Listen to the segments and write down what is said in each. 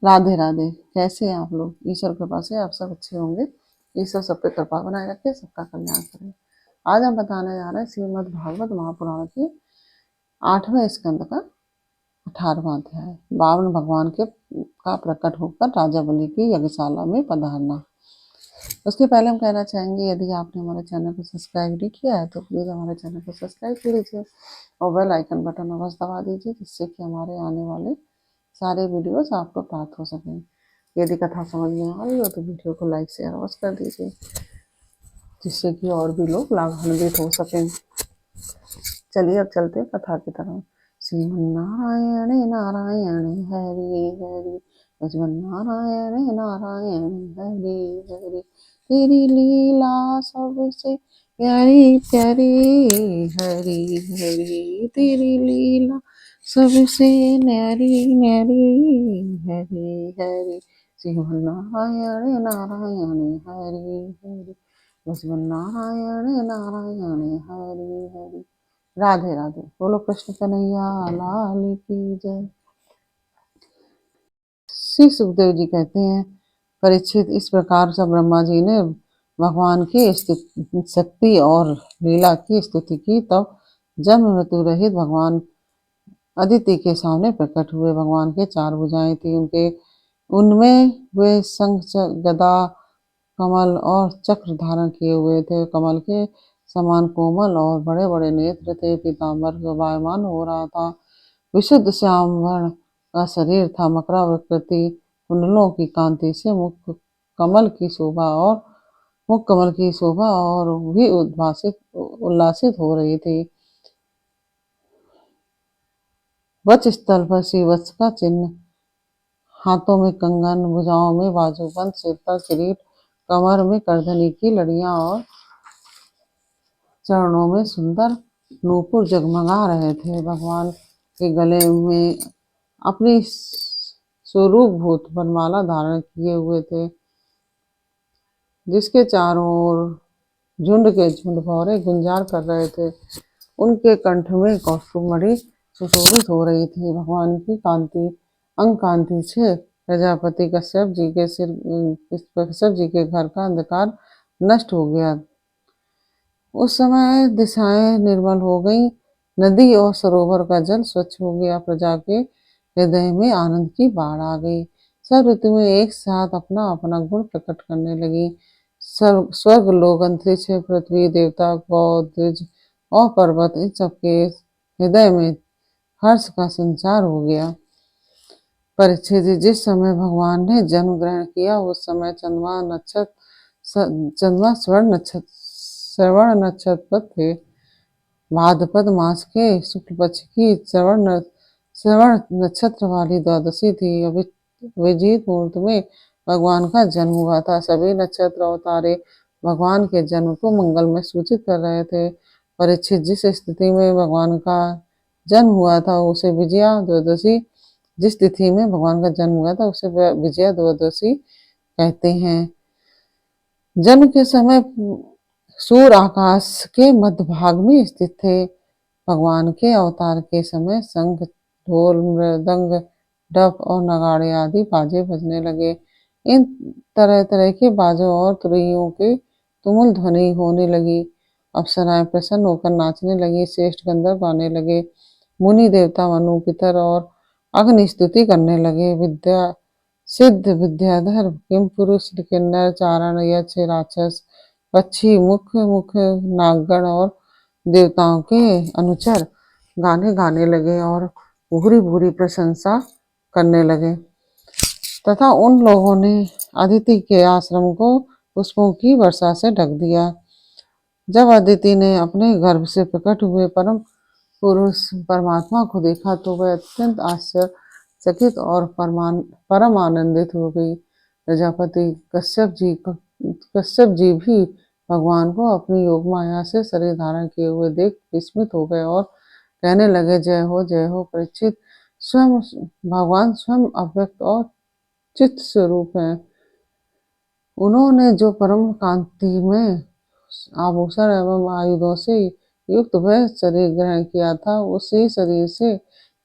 राधे राधे। कैसे हैं आप लोग? ईश्वर कृपा से आप सब अच्छे होंगे। ईश्वर सब पे कृपा बनाए रखे, सबका कल्याण करे। आज हम बताने जा रहे हैं श्रीमद् भागवत महापुराण के 8वें स्कंद का 18वां अध्याय, बावन भगवान के का प्रकट होकर राजा बलि की यज्ञशाला में पधारना। उसके पहले हम कहना चाहेंगे, यदि आपने हमारे चैनल को सब्सक्राइब नहीं किया है तो प्लीज़ हमारे चैनल को सब्सक्राइब कर लीजिए और बेल आइकन बटन अवश्य दबा दीजिए, जिससे कि हमारे आने वाले सारे वीडियोस आपको प्राप्त हो सकें। यदि कथा समझ में आ रही हो तो वीडियो को लाइक शेयर अवश्य कर दीजिए, जिससे कि और भी लोग लाभान्वित हो सकें। चलिए अब चलते हैं कथा की तरफ। श्रीमन्नारायण नारायण हरि हरि, लक्ष्मण नारायण हरि हरि, तेरी लीला सबसे प्यारी प्यारी, हरि हरि तेरी लीला सबसे न्यारी न्यारी, हरि हरि। श्रीमन्नारायण नारायण हरि हरि, लक्ष्मण नारायण हरि हरि। राधे राधे। बोलो कृष्ण कन्हैया लाल की जय। श्री सुखदेव जी कहते हैं, परीक्षित, इस प्रकार से ब्रह्मा जी ने भगवान की शक्ति और लीला की स्तुति की। तब जन्म मृत्यु रहित भगवान अदिति के सामने प्रकट हुए। भगवान के 4 भुजाएं थी, उनमें वे शंख गदा कमल और चक्र धारण किए हुए थे। कमल के समान कोमल और बड़े बड़े नेत्र थे। पीताम्बर शोभायमान हो रहा था। विशुद्ध श्याम वर्ण का शरीर था। मकराकृति कुंडलों की कांति से मुख कमल की शोभा और भी उल्लासित हो रही थी। वक्ष स्थल पर श्री वत्स का चिन्ह, हाथों में कंगन, भुजाओं में बाजूबंद, सिर पर किरीट, कमर में करधनी की लड़ियां और चरणों में सुंदर नूपुर जगमगा रहे थे। भगवान के गले में अपनी स्वरूप भूत वनमाला धारण किए हुए थे, जिसके चारों ओर झुंड के झुंड भौरे गुंजार कर रहे थे। उनके कंठ में कौस्तुभमणि सुशोभित हो रही थी। भगवान की कांति अंग कांति से प्रजापति कश्यप जी के घर का अंधकार नष्ट हो गया। उस समय दिशाएं निर्मल हो गई, नदी और सरोवर का जल स्वच्छ हो गया। प्रजा के हृदय में आनंद की बाढ़ आ गई। सब ऋतुएं एक साथ अपना अपना गुण प्रकट करने लगी। स्वर्ग लोक, अंतरिक्ष, पृथ्वी, देवता, गौ, द्विज और पर्वत, इन सबके हृदय में हर्ष का संचार हो गया। परीक्षित, जिस समय भगवान ने जन्म ग्रहण किया उस समय चंद्रमा श्रवण नक्षत्र थे। भाद्रपद मास के शुक्ल पक्ष की श्रवण नक्षत्र वाली द्वादशी थी। अभिजीत मुहूर्त में भगवान का जन्म हुआ था। सभी नक्षत्र और तारे भगवान के जन्म को मंगल में सूचित कर रहे थे। परीक्षित, जिस स्थिति में भगवान का जन्म हुआ था उसे विजया द्वादशी जिस तिथि में भगवान का जन्म हुआ था उसे विजया द्वादशी कहते हैं। जन्म के समय सूर्य आकाश के मध्य भाग में स्थित थे। भगवान के अवतार के समय शंख, ढोल, मृदंग, डफ और नगाड़े आदि बाजे बजने लगे। इन तरह तरह के बाजों और तुरैयों के तुमुल ध्वनि होने लगी। अप्सराएं प्रसन्न होकर नाचने लगी। श्रेष्ठ गंधर्व गाने लगे। मुनि देवता, मनु, पितर और अग्नि स्तुति करने लगे। सिद्ध, विद्याधर, किम पुरुष, किन्नर, चारण, यक्ष, राक्षस, पक्षी, मुख नागगण और देवताओं के अनुचर गाने गाने लगे और भूरी भूरी प्रशंसा करने लगे, तथा उन लोगों ने अदिति के आश्रम को पुष्पों की वर्षा से ढक दिया। जब अदिति ने अपने गर्भ से प्रकट हुए परम पुरुष परमात्मा को देखा तो वह अत्यंत आश्चर्यचकित और परम आनंदित हो गई। प्रजापति कश्यप जी भी भगवान को अपनी योग माया से शरीर धारण किए हुए देख विस्मित हो गए और कहने लगे, जय हो परीक्षित। भगवान स्वयं अव्यक्त और चित्त स्वरूप है। उन्होंने जो परम कांति में आभूषण एवं आयुधों से युक्त वह शरीर ग्रहण किया था, उसी शरीर से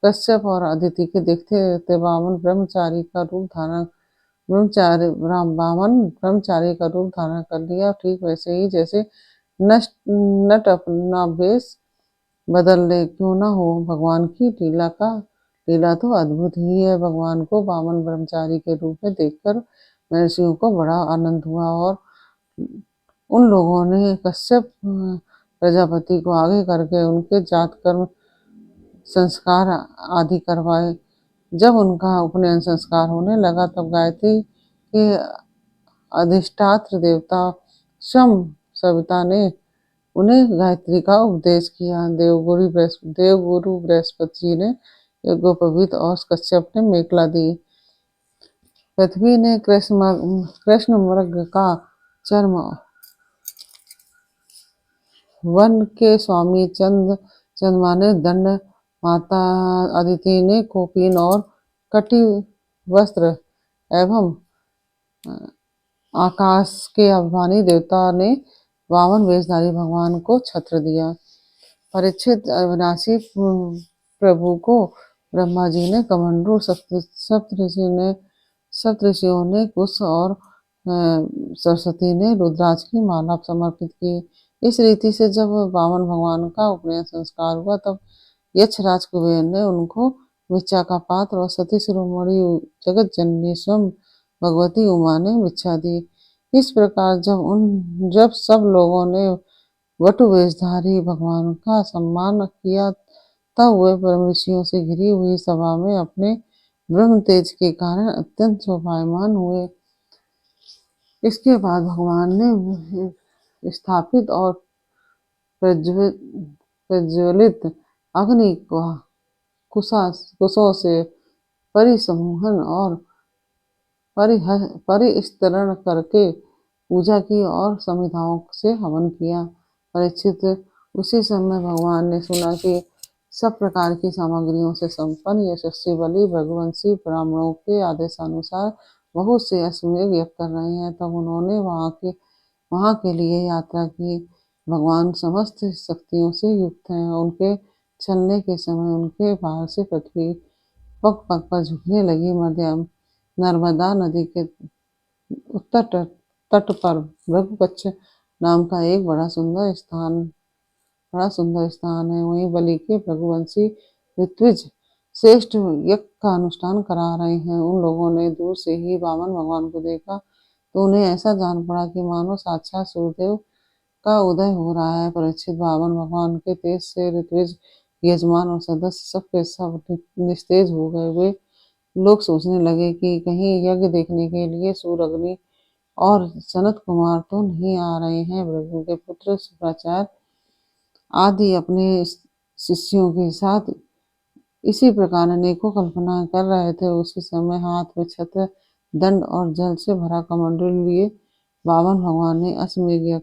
कश्यप और अदिति के देखते देखते वामन ब्रह्मचारी का रूप धारण वामन ब्रह्मचारी का रूप धारण कर लिया। ठीक वैसे ही जैसे नट अपना वेश बदल ले, क्यों ना हो। भगवान की लीला तो अद्भुत ही है। भगवान को वामन ब्रह्मचारी के रूप में देखकर महर्षियों को बड़ा आनंद हुआ और उन लोगों ने कश्यप प्रजापति को आगे करके उनके जात कर्म संस्कार आदि करवाए। जब उनका उपनयन संस्कार होने लगा तब गायत्री के अधिष्ठात्र देवता स्वयं सविता ने उन्हें गायत्री का उपदेश किया। देवगुरु बृहस्पति जी ने यज्ञोपवीत और कश्यप ने मेखला दी। पृथ्वी ने कृष्ण मृग का चर्म, वन के स्वामी चंद्रमा ने दंड, माता अदिति ने कोपीन और कटी वस्त्र एवं आकाश के अभिमानी देवता ने वामन वेशधारी भगवान को छत्र दिया। परीक्षित अविनाशी प्रभु को ब्रह्मा जी ने कमंडलू, सप्तऋषियों ने कुश और सरस्वती ने रुद्राक्ष की माला समर्पित की। इस रीति से जब वामन भगवान का उपनयन संस्कार हुआ तब यक्षराज कुबेर ने उनको भिक्षा का पात्र और सती शिरोमणि जगत जननी स्वयं भगवती उमा ने भिक्षा दी। इस प्रकार जब सब लोगों ने वटु वेशधारी भगवान का सम्मान किया तब वे परम ऋषियों से घिरी हुई सभा में अपने ब्रह्म तेज के कारण अत्यंत शोभायमान हुए। इसके बाद भगवान ने स्थापित और प्रज्वलित अग्नि को कुशों से परिसमूहन और परिस्तरण करके पूजा की और समिधाओं से हवन किया। परीक्षित, उसी समय भगवान ने सुना कि सब प्रकार की सामग्रियों से संपन्न यशस्वी बलि भगवंशी ब्राह्मणों के आदेशानुसार बहुत से अश्वमेध यज्ञ कर रहे हैं। तब उन्होंने वहां के लिए यात्रा की। भगवान समस्त शक्तियों से युक्त हैं। उनके चलने के समय उनके बाहर से पृथ्वी पग पग पर झुकने लगी। नर्मदा नदी के उत्तर तट पर भृगुपक्ष नाम का एक बड़ा सुंदर स्थान है। वहीं बलि के भृगुवंशी ऋत्विज श्रेष्ठ यज्ञ का अनुष्ठान करा रहे हैं। उन लोगों ने दूर से ही वामन भगवान को देखा तो उन्हें ऐसा जान पड़ा कि मानो साक्षात सूर्यदेव का उदय हो रहा है। परीक्षित, वामन भगवान के तेज से ऋत्विज, यजमान और सदस्य सब के सब निस्तेज हो गए। वे लोग सोचने लगे कि कहीं यज्ञ देखने के लिए सूर्य, अग्नि और सनत कुमार तो नहीं आ रहे हैं। भृगु के पुत्र शुक्राचार्य आदि अपने शिष्यों के साथ इसी प्रकार अनेकों कल्पना कर रहे थे। उसी समय हाथ में छत्र, दंड और जल से भरा कमंडल लिए वामन भगवान ने अश्वमेध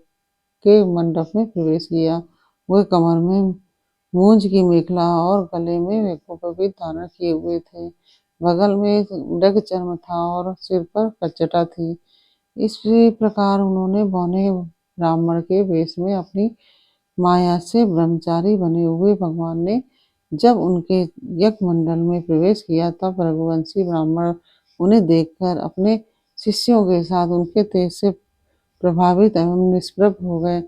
के मंडप में प्रवेश किया। वे कमर में मूंज की मेखला और गले में यज्ञोपवीत धारण किए हुए थे। बगल में मृग चर्म था और सिर पर कचटा थी। इसी प्रकार उन्होंने बौने ब्राह्मण के वेश में अपनी माया से ब्रह्मचारी बने हुए भगवान ने जब उनके यज्ञ मंडल में प्रवेश किया तब रघुवंशी ब्राह्मण उन्हें देखकर अपने शिष्यों के साथ उनके तेज से प्रभावित एवं निष्प्रभ हो गए।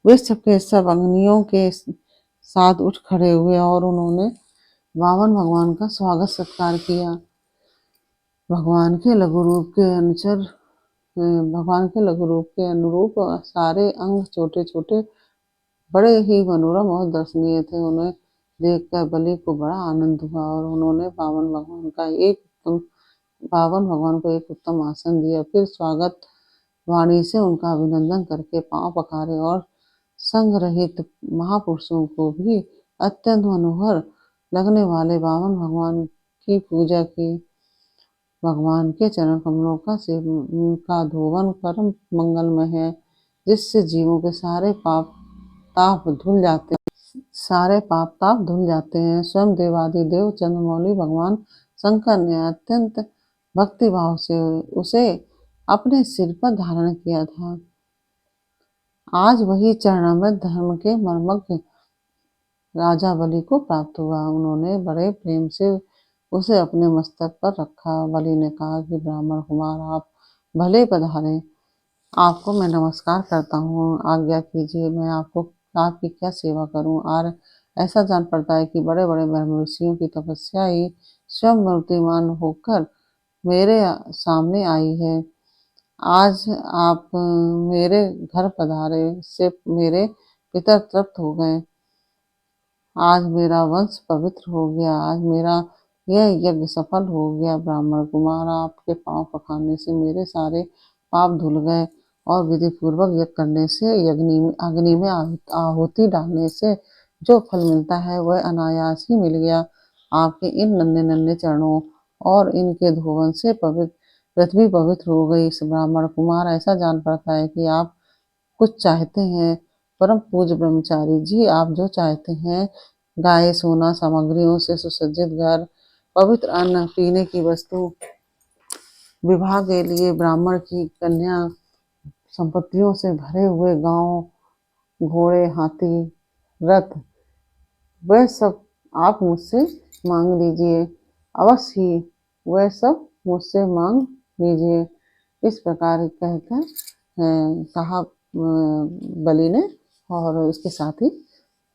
वे सबके सब अग्नियों के साथ उठ खड़े हुए और उन्होंने वामन भगवान का स्वागत सत्कार किया। भगवान के लघु रूप के अनुरूप सारे अंग छोटे छोटे बड़े ही मनोरम और दर्शनीय थे। उन्हें देखकर बलि को बड़ा आनंद हुआ और उन्होंने वामन भगवान को एक उत्तम आसन दिया। फिर स्वागत वाणी से उनका अभिनंदन करके पांव पखारे और संग रहित महापुरुषों को भी अत्यंत मनोहर लगने वाले वामन भगवान की पूजा की। भगवान के चरण कमलों का धोवन परम मंगलमय है, जिससे जीवों के सारे पाप ताप धुल जाते हैं। स्वयं देवादिदेव चंद्रमौली भगवान शंकर ने अत्यंत भक्तिभाव से उसे अपने सिर पर धारण किया था। आज वही चरणामृत धर्म के मर्मज्ञ राजा बलि को प्राप्त हुआ। उन्होंने बड़े प्रेम से उसे अपने मस्तक पर रखा। बलि ने कहा कि ब्राह्मण कुमार, आप भले पधारे, आपको मैं नमस्कार करता हूँ। आज्ञा कीजिए, मैं आपकी क्या सेवा करूँ। और ऐसा जान पड़ता है कि बड़े बड़े ब्रह्म ऋषियों की तपस्या ही स्वयं मूर्तिमान होकर मेरे सामने आई है। आज आप मेरे घर पधारे, इससे मेरे पिता तृप्त हो गए। आज मेरा वंश पवित्र हो गया। आज मेरा यह यज्ञ सफल हो गया। ब्राह्मण कुमार, आपके पांव पखारने से मेरे सारे पाप धुल गए और विधि पूर्वक यज्ञ करने से, अग्नि में आहुति डालने से जो फल मिलता है वह अनायास ही मिल गया। आपके इन नन्हे नन्हे चरणों और इनके धोवन से पृथ्वी पवित्र हो गई। इस ब्राह्मण कुमार, ऐसा जान पड़ता है कि आप कुछ चाहते हैं। परम पूज्य ब्रह्मचारी जी, आप जो चाहते हैं, गाय, सोना, सामग्रियों से सुसज्जित घर, पवित्र अन्न, पीने की वस्तु, विवाह के लिए ब्राह्मण की कन्या, संपत्तियों से भरे हुए गांव, घोड़े, हाथी, रथ, वह सब आप मुझसे मांग लीजिए। अवश्य ही वह सब मुझसे मांग लीजिए। इस प्रकार कहकर कहा बलि ने, और इसके साथ ही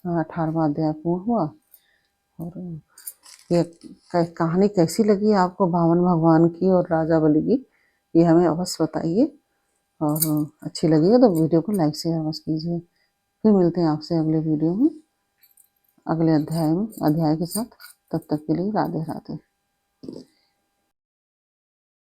18वां अध्याय पूर्ण हुआ। और ये कहानी कैसी लगी आपको, बावन भगवान की और राजा बलि की, ये हमें अवश्य बताइए। और अच्छी लगी है तो वीडियो को लाइक शेयर अवश्य कीजिए। फिर मिलते हैं आपसे अगले वीडियो में, अगले अध्याय के साथ। तब तक के लिए राधे राधे।